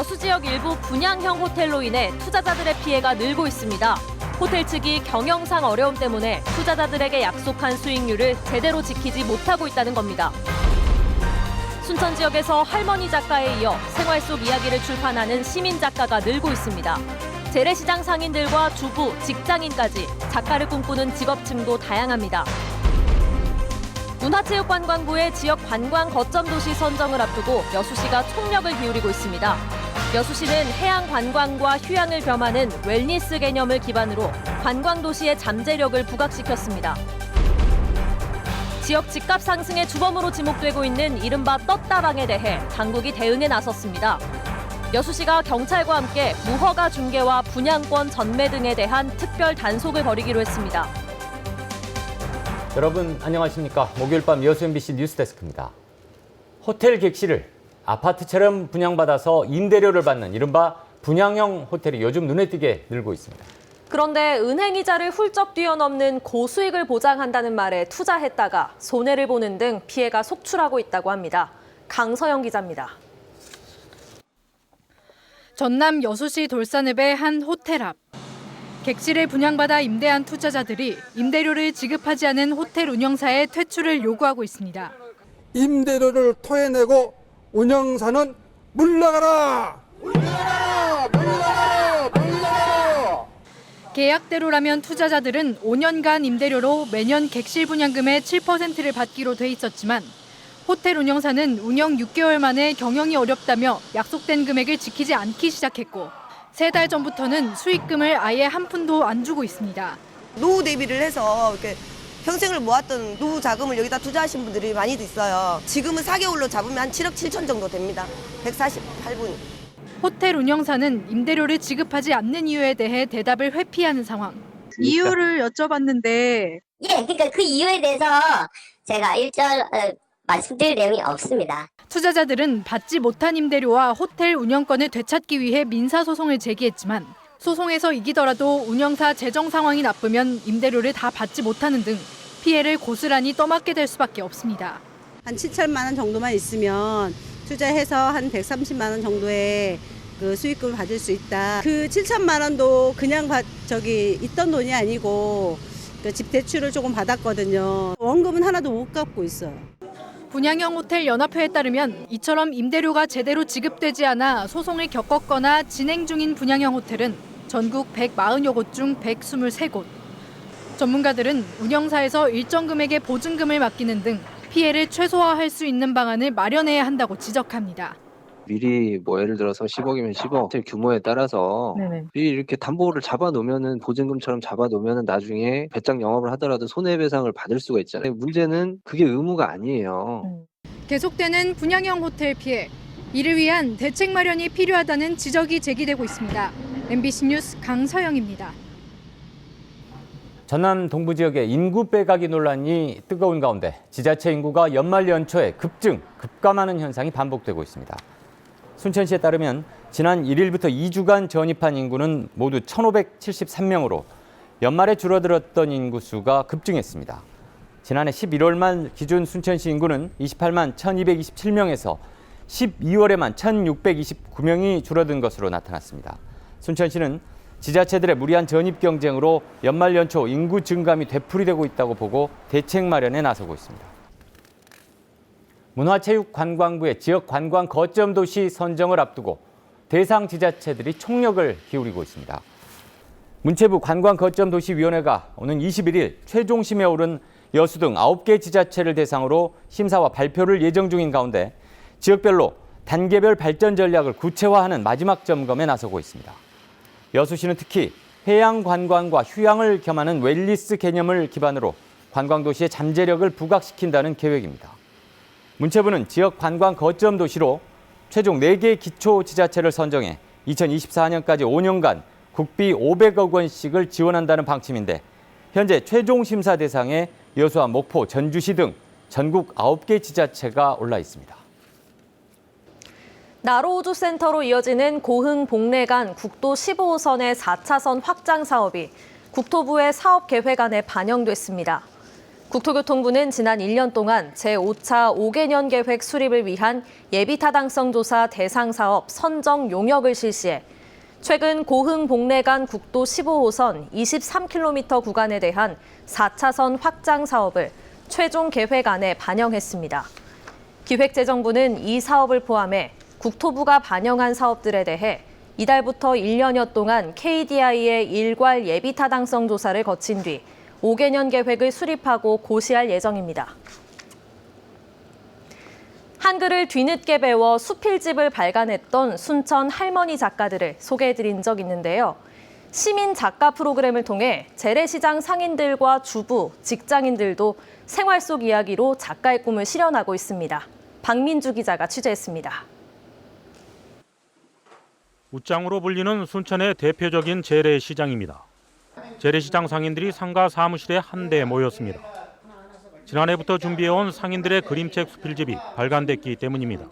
여수 지역 일부 분양형 호텔로 인해 투자자들의 피해가 늘고 있습니다. 호텔 측이 경영상 어려움 때문에 투자자들에게 약속한 수익률을 제대로 지키지 못하고 있다는 겁니다. 순천 지역에서 할머니 작가에 이어 생활 속 이야기를 출판하는 시민 작가가 늘고 있습니다. 재래시장 상인들과 주부, 직장인까지 작가를 꿈꾸는 직업층도 다양합니다. 문화체육관광부의 지역 관광 거점 도시 선정을 앞두고 여수시가 총력을 기울이고 있습니다. 여수시는 해양 관광과 휴양을 겸하는 웰니스 개념을 기반으로 관광 도시의 잠재력을 부각시켰습니다. 지역 집값 상승의 주범으로 지목되고 있는 이른바 떴다방에 대해 당국이 대응에 나섰습니다. 여수시가 경찰과 함께 무허가 중개와 분양권 전매 등에 대한 특별 단속을 벌이기로 했습니다. 여러분 안녕하십니까? 목요일 밤 여수 MBC 뉴스데스크입니다. 호텔 객실을 아파트처럼 분양받아서 임대료를 받는 이른바 분양형 호텔이 요즘 눈에 띄게 늘고 있습니다. 그런데 은행 이자를 훌쩍 뛰어넘는 고수익을 보장한다는 말에 투자했다가 손해를 보는 등 피해가 속출하고 있다고 합니다. 강서영 기자입니다. 전남 여수시 돌산읍의 한 호텔 앞. 객실을 분양받아 임대한 투자자들이 임대료를 지급하지 않은 호텔 운영사의 퇴출을 요구하고 있습니다. 임대료를 토해내고 운영사는 물러가라! 물러가라! 물러가라! 물러가라! 계약대로라면 투자자들은 5년간 임대료로 매년 객실 분양금의 7%를 받기로 돼 있었지만 호텔 운영사는 운영 6개월 만에 경영이 어렵다며 약속된 금액을 지키지 않기 시작했고 3달 전부터는 수익금을 아예 한 푼도 안 주고 있습니다. 노후 대비를 해서 이렇게 평생을 모았던 노후 자금을 여기다 투자하신 분들이 많이 있어요. 지금은 4개월로 잡으면 한 7억 7천 정도 됩니다. 148분. 호텔 운영사는 임대료를 지급하지 않는 이유에 대해 대답을 회피하는 상황. 이유를 여쭤봤는데 예, 그러니까 그 이유에 대해서 제가 말씀드릴 내용이 없습니다. 투자자들은 받지 못한 임대료와 호텔 운영권을 되찾기 위해 민사소송을 제기했지만 소송에서 이기더라도 운영사 재정 상황이 나쁘면 임대료를 다 받지 못하는 등 피해를 고스란히 떠맡게 될 수밖에 없습니다. 한 7천만 원 정도만 있으면 투자해서 한 130만 원 정도의 그 수익금을 받을 수 있다. 그 7천만 원도 그냥 있던 돈이 아니고 그 집 대출을 조금 받았거든요. 원금은 하나도 못 갚고 있어요. 분양형 호텔 연합회에 따르면 이처럼 임대료가 제대로 지급되지 않아 소송을 겪었거나 진행 중인 분양형 호텔은 전국 140여 곳 중 123곳. 전문가들은 운영사에서 일정 금액의 보증금을 맡기는 등 피해를 최소화할 수 있는 방안을 마련해야 한다고 지적합니다. 미리 예를 들어서 10억이면 10억 호텔 규모에 따라서 미리 이렇게 담보를 잡아놓으면은 보증금처럼 잡아놓으면은 나중에 배짱 영업을 하더라도 손해배상을 받을 수가 있잖아요. 문제는 그게 의무가 아니에요. 계속되는 분양형 호텔 피해. 이를 위한 대책 마련이 필요하다는 지적이 제기되고 있습니다. MBC 뉴스 강서영입니다. 전남 동부 지역의 인구 빼가기 논란이 뜨거운 가운데 지자체 인구가 연말 연초에 급감하는 현상이 반복되고 있습니다. 순천시에 따르면 지난 1일부터 2주간 전입한 인구는 모두 1,573명으로 연말에 줄어들었던 인구수가 급증했습니다. 지난해 11월 말 기준 순천시 인구는 28만 1,227명에서 12월에만 1,629명이 줄어든 것으로 나타났습니다. 순천시는 지자체들의 무리한 전입 경쟁으로 연말 연초 인구 증감이 되풀이되고 있다고 보고 대책 마련에 나서고 있습니다. 문화체육관광부의 지역 관광 거점 도시 선정을 앞두고 대상 지자체들이 총력을 기울이고 있습니다. 문체부 관광거점도시위원회가 오는 21일 최종심에 오른 여수 등 9개 지자체를 대상으로 심사와 발표를 예정 중인 가운데 지역별로 단계별 발전 전략을 구체화하는 마지막 점검에 나서고 있습니다. 여수시는 특히 해양 관광과 휴양을 겸하는 웰니스 개념을 기반으로 관광도시의 잠재력을 부각시킨다는 계획입니다. 문체부는 지역 관광 거점 도시로 최종 4개 기초지자체를 선정해 2024년까지 5년간 국비 500억 원씩을 지원한다는 방침인데 현재 최종 심사 대상에 여수와 목포, 전주시 등 전국 9개 지자체가 올라 있습니다. 나로우주센터로 이어지는 고흥 복례 간 국도 15호선의 4차선 확장 사업이 국토부의 사업계획안에 반영됐습니다. 국토교통부는 지난 1년 동안 제5차 5개년 계획 수립을 위한 예비타당성 조사 대상 사업 선정 용역을 실시해 최근 고흥 복례 간 국도 15호선 23km 구간에 대한 4차선 확장 사업을 최종 계획안에 반영했습니다. 기획재정부는 이 사업을 포함해 국토부가 반영한 사업들에 대해 이달부터 1년여 동안 KDI의 일괄 예비타당성 조사를 거친 뒤 5개년 계획을 수립하고 고시할 예정입니다. 한글을 뒤늦게 배워 수필집을 발간했던 순천 할머니 작가들을 소개해드린 적 있는데요. 시민 작가 프로그램을 통해 재래시장 상인들과 주부, 직장인들도 생활 속 이야기로 작가의 꿈을 실현하고 있습니다. 박민주 기자가 취재했습니다. 웃장으로 불리는 순천의 대표적인 재래시장입니다. 재래시장 상인들이 상가 사무실에 한데 모였습니다. 지난해부터 준비해온 상인들의 그림책 수필집이 발간됐기 때문입니다.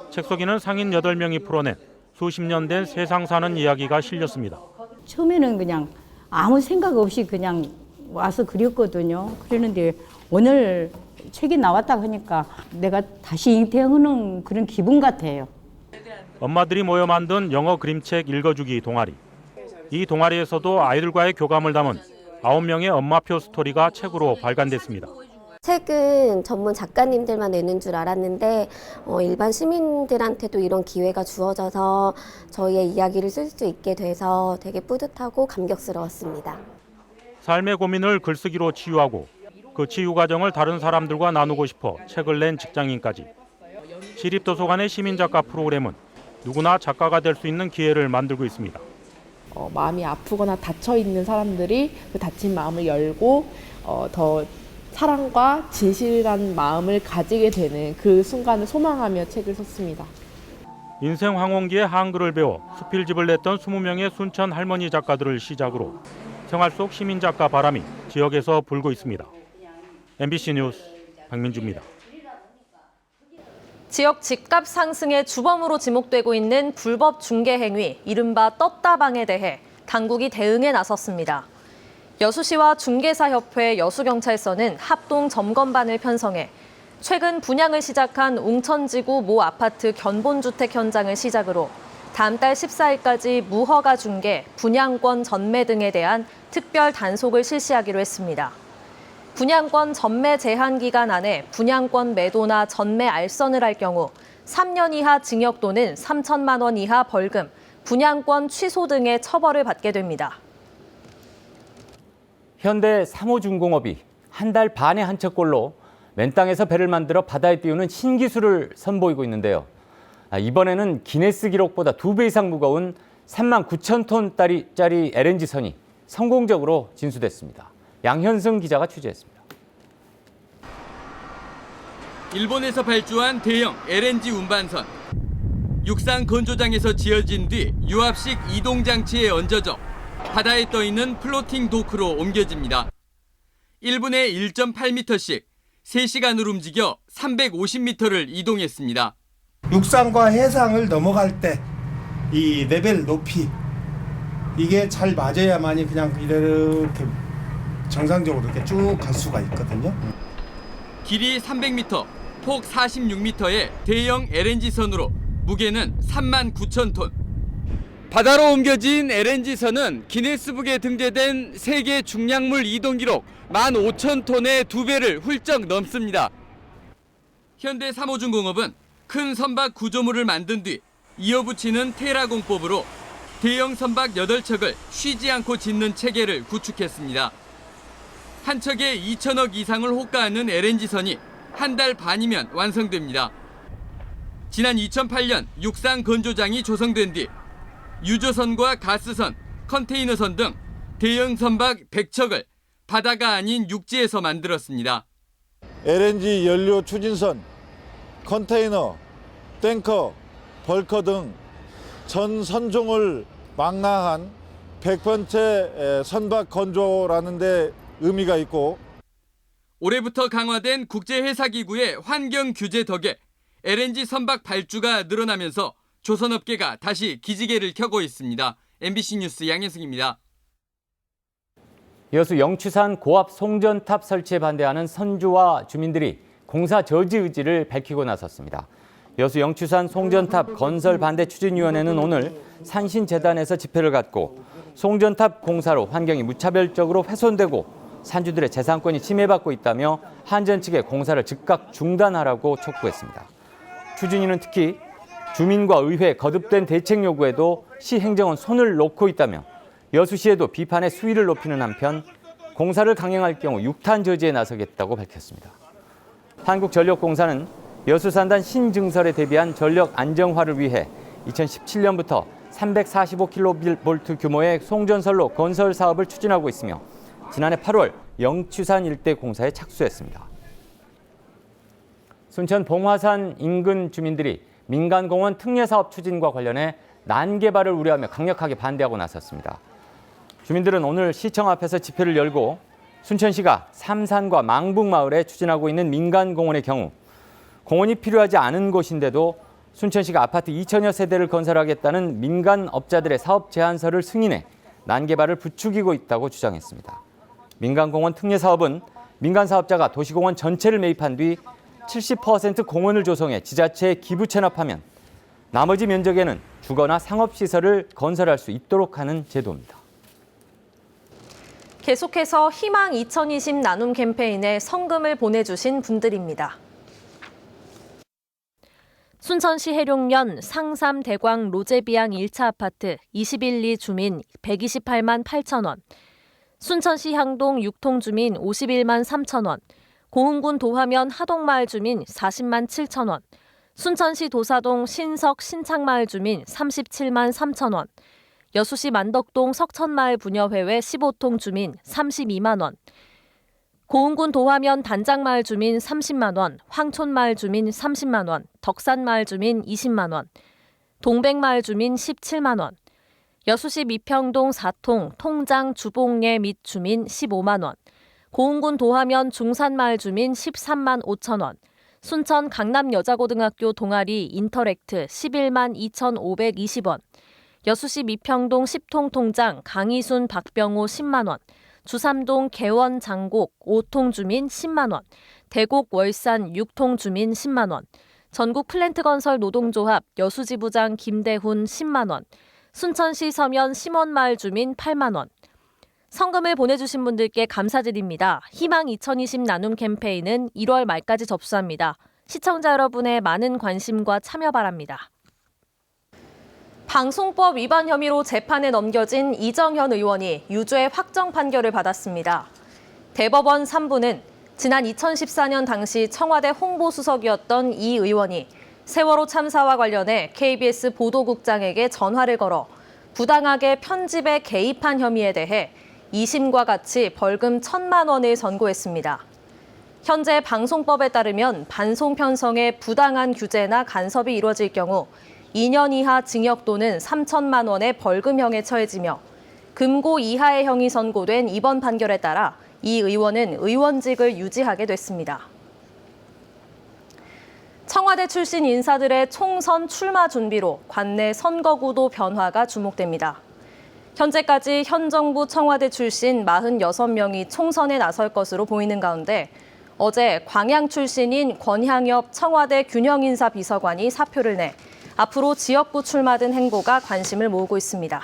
책 속에는 상인 8명이 풀어낸 수십 년 된 세상 사는 이야기가 실렸습니다. 처음에는 그냥 아무 생각 없이 그냥 와서 그렸거든요. 그랬는데 오늘 책이 나왔다 하니까 내가 다시 잉태하는 그런 기분 같아요. 엄마들이 모여 만든 영어 그림책 읽어주기 동아리. 이 동아리에서도 아이들과의 교감을 담은 9명의 엄마표 스토리가 책으로 발간됐습니다. 책은 전문 작가님들만 내는 줄 알았는데 일반 시민들한테도 이런 기회가 주어져서 저희의 이야기를 쓸 수 있게 돼서 되게 뿌듯하고 감격스러웠습니다. 삶의 고민을 글쓰기로 치유하고 그 치유 과정을 다른 사람들과 나누고 싶어 책을 낸 직장인까지. 시립도서관의 시민작가 프로그램은 누구나 작가가 될 수 있는 기회를 만들고 있습니다. 마음이 아프거나 닫혀있는 사람들이 그 닫힌 마음을 열고 더 사랑과 진실한 마음을 가지게 되는 그 순간을 소망하며 책을 썼습니다. 인생 황혼기에 한글을 배워 수필집을 냈던 20명의 순천 할머니 작가들을 시작으로 생활 속 시민작가 바람이 지역에서 불고 있습니다. MBC 뉴스 박민주입니다. 지역 집값 상승의 주범으로 지목되고 있는 불법 중개 행위, 이른바 떴다방에 대해 당국이 대응에 나섰습니다. 여수시와 중개사협회 여수경찰서는 합동 점검반을 편성해 최근 분양을 시작한 웅천지구 모 아파트 견본주택 현장을 시작으로 다음 달 14일까지 무허가 중개, 분양권 전매 등에 대한 특별 단속을 실시하기로 했습니다. 분양권 전매 제한 기간 안에 분양권 매도나 전매 알선을 할 경우 3년 이하 징역 또는 3천만 원 이하 벌금, 분양권 취소 등의 처벌을 받게 됩니다. 현대 3호중공업이 한 달 반의 한 척골로 맨 땅에서 배를 만들어 바다에 띄우는 신기술을 선보이고 있는데요. 이번에는 기네스 기록보다 2배 이상 무거운 39,000톤짜리 LNG선이 성공적으로 진수됐습니다. 양현승 기자가 취재했습니다. 일본에서 발주한 대형 LNG 운반선. 육상 건조장에서 지어진 뒤 유압식 이동 장치에 얹어져 바다에 떠 있는 플로팅 도크로 옮겨집니다. 1분에 1.8m씩 3시간으로 움직여 350m를 이동했습니다. 육상과 해상을 넘어갈 때 이 레벨 높이 이게 잘 맞아야만이 그냥 이렇게 정상적으로 이렇게 쭉 갈 수가 있거든요. 길이 300m, 폭 46m의 대형 LNG선으로 무게는 39,000톤. 바다로 옮겨진 LNG선은 기네스북에 등재된 세계 중량물 이동 기록 15,000톤의 2배를 훌쩍 넘습니다. 현대 3호중공업은 큰 선박 구조물을 만든 뒤 이어붙이는 테라 공법으로 대형 선박 8척을 쉬지 않고 짓는 체계를 구축했습니다. 한 척에 2천억 이상을 호가하는 LNG선이 한 달 반이면 완성됩니다. 지난 2008년 육상 건조장이 조성된 뒤 유조선과 가스선, 컨테이너선 등 대형 선박 100척을 바다가 아닌 육지에서 만들었습니다. LNG 연료 추진선, 컨테이너, 탱커, 벌커 등 전 선종을 망라한 100번째 선박 건조라는 데 의미가 있고, 올해부터 강화된 국제회사기구의 환경 규제 덕에 LNG 선박 발주가 늘어나면서 조선업계가 다시 기지개를 켜고 있습니다. MBC 뉴스 양현승입니다. 여수 영추산 고압 송전탑 설치에 반대하는 선주와 주민들이 공사 저지 의지를 밝히고 나섰습니다. 여수 영추산 송전탑 건설 반대 추진위원회는 오늘 산신재단에서 집회를 갖고 송전탑 공사로 환경이 무차별적으로 훼손되고 산주들의 재산권이 침해받고 있다며 한전 측에 공사를 즉각 중단하라고 촉구했습니다. 추진위는 특히 주민과 의회 거듭된 대책 요구에도 시 행정은 손을 놓고 있다며 여수시에도 비판의 수위를 높이는 한편 공사를 강행할 경우 육탄 저지에 나서겠다고 밝혔습니다. 한국전력공사는 여수산단 신증설에 대비한 전력 안정화를 위해 2017년부터 345kV 규모의 송전선로 건설 사업을 추진하고 있으며 지난해 8월 영추산 일대 공사에 착수했습니다. 순천 봉화산 인근 주민들이 민간공원 특례사업 추진과 관련해 난개발을 우려하며 강력하게 반대하고 나섰습니다. 주민들은 오늘 시청 앞에서 집회를 열고 순천시가 삼산과 망북마을에 추진하고 있는 민간공원의 경우 공원이 필요하지 않은 곳인데도 순천시가 아파트 2천여 세대를 건설하겠다는 민간업자들의 사업 제안서를 승인해 난개발을 부추기고 있다고 주장했습니다. 민간공원 특례사업은 민간사업자가 도시공원 전체를 매입한 뒤 70% 공원을 조성해 지자체에 기부 체납하면 나머지 면적에는 주거나 상업시설을 건설할 수 있도록 하는 제도입니다. 계속해서 희망 2020 나눔 캠페인에 성금을 보내주신 분들입니다. 순천시 해룡면 상삼 대광 로제비앙 1차 아파트 21리 주민 128만 8천 원, 순천시 향동 6통 주민 51만 3천 원, 고흥군 도화면 하동마을 주민 40만 7천 원, 순천시 도사동 신석 신창마을 주민 37만 3천 원, 여수시 만덕동 석천마을 부녀회회 15통 주민 32만 원, 고흥군 도화면 단장마을 주민 30만 원, 황촌마을 주민 30만 원, 덕산마을 주민 20만 원, 동백마을 주민 17만 원, 여수시 미평동 4통 통장 주봉례 및 주민 15만 원, 고흥군 도화면 중산마을 주민 13만 5천 원, 순천 강남여자고등학교 동아리 인터랙트 11만 2,520원, 여수시 미평동 10통 통장 강희순 박병호 10만 원, 주삼동 개원 장곡 5통 주민 10만 원, 대곡 월산 6통 주민 10만 원, 전국 플랜트 건설 노동조합 여수지부장 김대훈 10만 원, 순천시 서면 심원마을 주민 8만 원. 성금을 보내주신 분들께 감사드립니다. 희망 2020 나눔 캠페인은 1월 말까지 접수합니다. 시청자 여러분의 많은 관심과 참여 바랍니다. 방송법 위반 혐의로 재판에 넘겨진 이정현 의원이 유죄 확정 판결을 받았습니다. 대법원 3부는 지난 2014년 당시 청와대 홍보수석이었던 이 의원이 세월호 참사와 관련해 KBS 보도국장에게 전화를 걸어 부당하게 편집에 개입한 혐의에 대해 2심과 같이 벌금 1,000만 원을 선고했습니다. 현재 방송법에 따르면 반송 편성에 부당한 규제나 간섭이 이루어질 경우 2년 이하 징역 또는 3,000만 원의 벌금형에 처해지며 금고 이하의 형이 선고된 이번 판결에 따라 이 의원은 의원직을 유지하게 됐습니다. 청와대 출신 인사들의 총선 출마 준비로 관내 선거구도 변화가 주목됩니다. 현재까지 현 정부 청와대 출신 46명이 총선에 나설 것으로 보이는 가운데 어제 광양 출신인 권향엽 청와대 균형인사 비서관이 사표를 내 앞으로 지역구 출마 등 행보가 관심을 모으고 있습니다.